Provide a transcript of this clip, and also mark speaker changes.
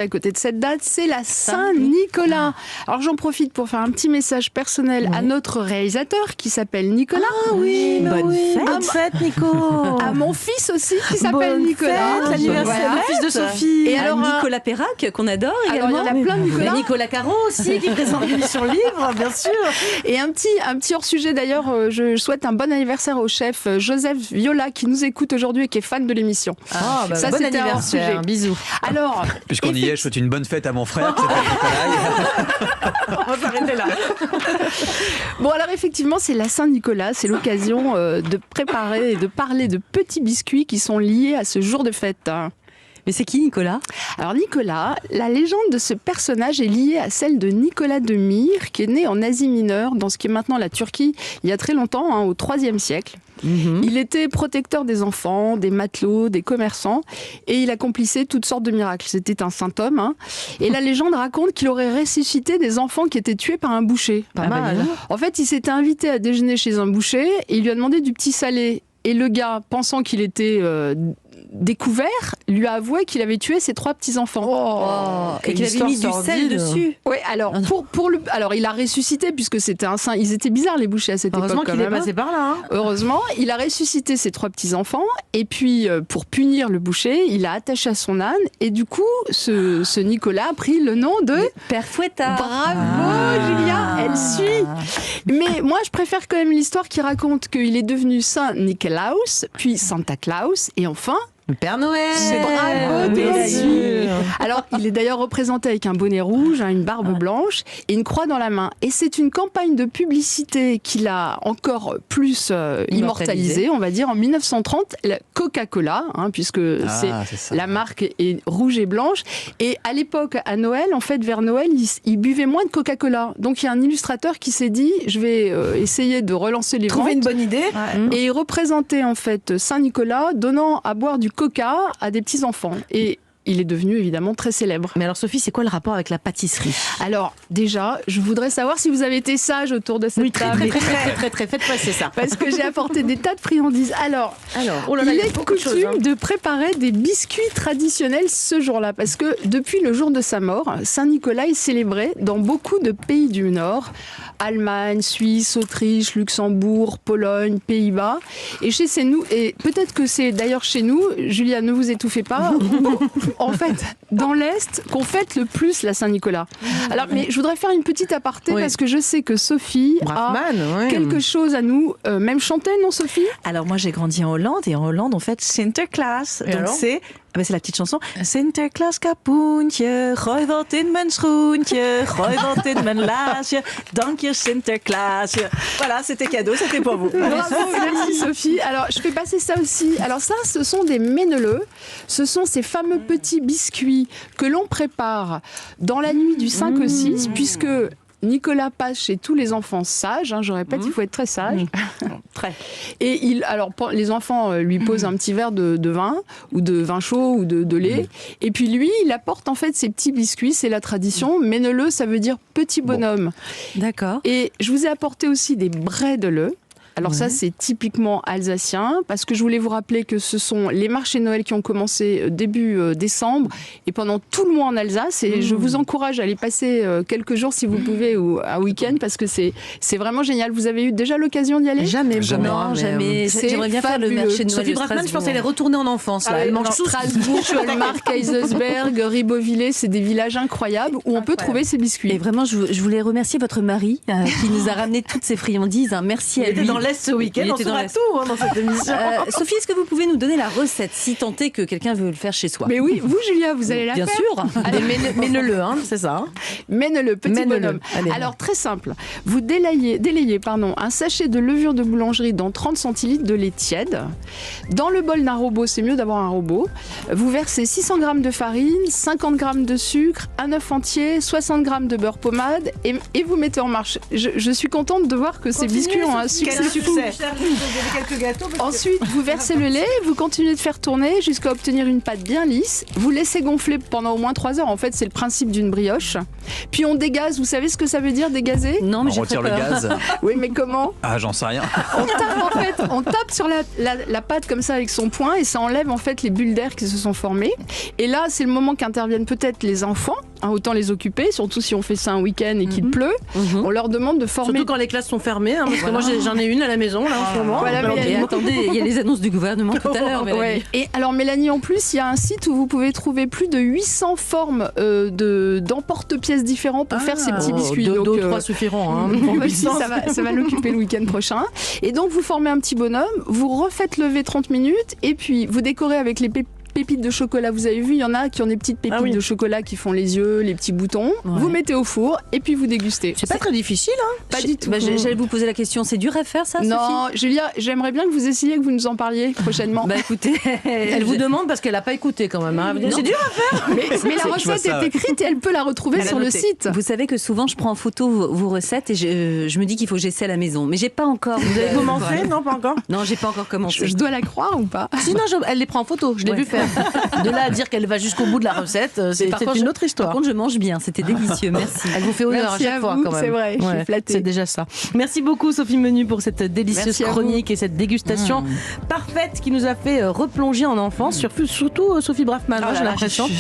Speaker 1: À côté de cette date, c'est la Saint-Nicolas. Alors j'en profite pour faire un petit message personnel à notre réalisateur qui s'appelle Nicolas.
Speaker 2: Ah oui,
Speaker 3: bonne fête.
Speaker 2: Bonne fête, Nico.
Speaker 1: À mon fils aussi qui s'appelle Nicolas.
Speaker 2: Fête, l'anniversaire du fils de Sophie.
Speaker 3: Et alors Nicolas Perrac qu'on adore également.
Speaker 1: Alors il y en a plein de Nicolas.
Speaker 2: Nicolas Caro aussi qui présente l'émission Livre, bien sûr.
Speaker 1: Et un petit hors-sujet d'ailleurs, je souhaite un bon anniversaire au chef Joseph Viola qui nous écoute aujourd'hui et qui est fan de l'émission.
Speaker 2: Ah, bah,
Speaker 1: ça
Speaker 2: bon
Speaker 1: c'était un
Speaker 2: anniversaire,
Speaker 1: hors-sujet.
Speaker 2: Bisous.
Speaker 1: Alors,
Speaker 4: puisqu'on y est, je souhaite une bonne fête à mon frère qui s'appelle Nicolas.
Speaker 2: On va s'arrêter là.
Speaker 1: bon alors effectivement c'est la Saint-Nicolas, c'est l'occasion de préparer et de parler de petits biscuits qui sont liés à ce jour de fête.
Speaker 3: Mais c'est qui Nicolas ?
Speaker 1: Alors Nicolas, la légende de ce personnage est liée à celle de Nicolas de Myre qui est né en Asie mineure, dans ce qui est maintenant la Turquie, il y a très longtemps, au IIIe siècle. Il était protecteur des enfants, des matelots, des commerçants et il accomplissait toutes sortes de miracles. C'était un saint homme. Et la légende raconte qu'il aurait ressuscité des enfants qui étaient tués par un boucher.
Speaker 2: Pas mal.
Speaker 1: En fait, il s'était invité à déjeuner chez un boucher et il lui a demandé du petit salé. Et le gars, pensant qu'il était découvert, lui a avoué qu'il avait tué ses 3 petits-enfants.
Speaker 3: Et qu'il avait mis du sel dessus.
Speaker 1: Oui, alors, alors il a ressuscité, puisque c'était un saint. Ils étaient bizarres, les bouchers, à cette époque.
Speaker 2: Heureusement qu'il est passé par là.
Speaker 1: Heureusement, il a ressuscité ses 3 petits-enfants. Et puis, pour punir le boucher, il a attaché à son âne. Et du coup, ce Nicolas a pris le nom de
Speaker 3: Père Fouettard.
Speaker 1: Bravo, Julia, elle suit. Mais moi, je préfère quand même l'histoire qui raconte qu'il est devenu Saint Nicolaus, puis Santa Claus, et enfin
Speaker 2: Le Père Noël.
Speaker 1: Bravo,
Speaker 2: bien
Speaker 1: toi
Speaker 2: sûr.
Speaker 1: aussi. Alors, il est d'ailleurs représenté avec un bonnet rouge, une barbe blanche et une croix dans la main. Et c'est une campagne de publicité qu'il a encore plus immortalisée, on va dire, en 1930, la Coca-Cola, puisque c'est la marque est rouge et blanche. Et à l'époque, à Noël, en fait, vers Noël, il buvait moins de Coca-Cola. Donc, il y a un illustrateur qui s'est dit, je vais essayer de relancer les ventes.
Speaker 2: Trouver une bonne idée.
Speaker 1: Et il représentait en fait Saint-Nicolas donnant à boire du Coca à des petits-enfants. Et il est devenu évidemment très célèbre.
Speaker 2: Mais alors Sophie, c'est quoi le rapport avec la pâtisserie ?
Speaker 1: Alors déjà, je voudrais savoir si vous avez été sage autour de cette table.
Speaker 2: Très, faites passer ça.
Speaker 1: Parce que j'ai apporté des tas de friandises. Alors il est coutume de préparer des biscuits traditionnels ce jour-là. Parce que depuis le jour de sa mort, Saint-Nicolas est célébré dans beaucoup de pays du Nord. Allemagne, Suisse, Autriche, Luxembourg, Pologne, Pays-Bas. Et chez nous, et peut-être que c'est d'ailleurs chez nous, Julia, ne vous étouffez pas, en fait, dans l'Est, qu'on fête le plus la Saint-Nicolas. Alors, mais je voudrais faire une petite aparté parce que je sais que Sophie a quelque chose à nous, même chanter, non Sophie ?
Speaker 3: Alors moi j'ai grandi en Hollande et en Hollande on fête Sinterklaas. Donc c'est la petite chanson. Sinterklaas kapoentje, gooi wat in mijn schoentje, gooi wat in mijn laasje, dank je Sinterklaas. Voilà, c'était cadeau, c'était pour vous.
Speaker 1: Bravo, merci Sophie. Alors, je fais passer ça aussi. Alors ça, ce sont des méneleux. Ce sont ces fameux petits biscuits que l'on prépare dans la nuit du 5 au 6, puisque Nicolas passe chez tous les enfants sages. Je répète, il faut être très sage.
Speaker 3: Très.
Speaker 1: Et les enfants lui posent un petit verre de vin, ou de vin chaud, ou de lait. Et puis lui, il apporte en fait ses petits biscuits. C'est la tradition. Méneleux, ça veut dire petit bonhomme.
Speaker 3: D'accord.
Speaker 1: Et je vous ai apporté aussi des bredele. Alors ça, c'est typiquement alsacien, parce que je voulais vous rappeler que ce sont les marchés de Noël qui ont commencé début décembre, et pendant tout le mois en Alsace, et je vous encourage à aller passer quelques jours, si vous pouvez, ou un week-end, parce que c'est vraiment génial. Vous avez eu déjà l'occasion d'y aller ?
Speaker 2: Jamais.
Speaker 3: Non, jamais. J'aimerais bien faire le marché de Noël.
Speaker 2: Sophie Brackmann, je pense qu'elle est retournée en enfance. Là. Elle mange tout.
Speaker 1: Strasbourg, Colmar, Kaisersberg, Ribeauvillé, c'est des villages incroyables où on peut trouver ces biscuits.
Speaker 3: Et vraiment, je voulais remercier votre mari qui nous a ramené toutes ces friandises. Merci à lui.
Speaker 2: Dans l'Est ce week-end, on saura tout dans cette émission.
Speaker 3: Sophie, est-ce que vous pouvez nous donner la recette, si tant est que quelqu'un veut le faire chez soi ?
Speaker 1: Mais oui, vous Julia, vous allez la
Speaker 3: faire.
Speaker 1: Bien
Speaker 3: sûr.
Speaker 2: Allez, mène-le, c'est ça.
Speaker 1: Mène-le, petit bonhomme. Allez. Alors, très simple. Vous délayez un sachet de levure de boulangerie dans 30 centilitres de lait tiède. Dans le bol d'un robot, c'est mieux d'avoir un robot. Vous versez 600 g de farine, 50 g de sucre, un œuf entier, 60 g de beurre pommade et vous mettez en marche. Je suis contente de voir que ces biscuits ont un succès
Speaker 3: succès.
Speaker 1: Ensuite, vous versez le lait, vous continuez de faire tourner jusqu'à obtenir une pâte bien lisse. Vous laissez gonfler pendant au moins 3 heures. En fait, c'est le principe d'une brioche. Puis on dégaze. Vous savez ce que ça veut dire, dégazer?
Speaker 2: Non, mais
Speaker 4: On retire le gaz.
Speaker 1: Oui, mais comment?
Speaker 4: Ah, j'en sais rien.
Speaker 1: On tape sur la pâte comme ça avec son poing et ça enlève en fait les bulles d'air qui se sont formées. Et là, c'est le moment qu'interviennent peut-être les enfants. Autant les occuper, surtout si on fait ça un week-end et qu'il pleut. On leur demande de former.
Speaker 2: Surtout quand les classes sont fermées, parce que moi j'en ai une à la maison là en ce moment.
Speaker 1: Voilà,
Speaker 2: attendez, il y a les annonces du gouvernement tout à l'heure.
Speaker 1: Ouais. Et alors Mélanie, en plus, il y a un site où vous pouvez trouver plus de 800 formes d'emporte-pièces différents pour faire ces petits biscuits.
Speaker 2: 2 ou 3 suffiront.
Speaker 1: Ça va l'occuper le week-end prochain. Et donc vous formez un petit bonhomme, vous refaites lever 30 minutes et puis vous décorez avec les pépites de chocolat. Vous avez vu, il y en a qui ont des petites pépites de chocolat qui font les yeux, les petits boutons. Ouais. Vous mettez au four et puis vous dégustez.
Speaker 2: C'est pas très difficile,
Speaker 1: Pas du tout.
Speaker 2: J'allais vous poser la question, c'est dur à faire ça,
Speaker 1: non,
Speaker 2: Sophie?
Speaker 1: Julia, j'aimerais bien que vous essayiez, que vous nous en parliez prochainement.
Speaker 2: Écoutez, elle vous demande parce qu'elle n'a pas écouté quand même. C'est dur à faire.
Speaker 1: Mais la recette est écrite et elle peut la retrouver sur le site.
Speaker 5: Vous savez que souvent je prends en photo vos recettes et je me dis qu'il faut que j'essaie à la maison. Mais j'ai pas encore.
Speaker 2: Vous avez commencé? Non, pas encore.
Speaker 5: Non, j'ai pas encore commencé.
Speaker 1: Je dois la croire ou pas?
Speaker 2: Sinon, elle les prend en photo. Je l'ai vu faire. De là à dire qu'elle va jusqu'au bout de la recette, c'est une autre histoire.
Speaker 5: Par contre, je mange bien. C'était délicieux. Merci.
Speaker 2: Elle vous fait honneur à chaque fois quand même.
Speaker 1: C'est vrai, je suis flattée.
Speaker 2: C'est déjà ça. Merci beaucoup Sophie Menu pour cette délicieuse chronique et cette dégustation parfaite qui nous a fait replonger en enfance, surtout Sophie Braffman, j'ai l'impression.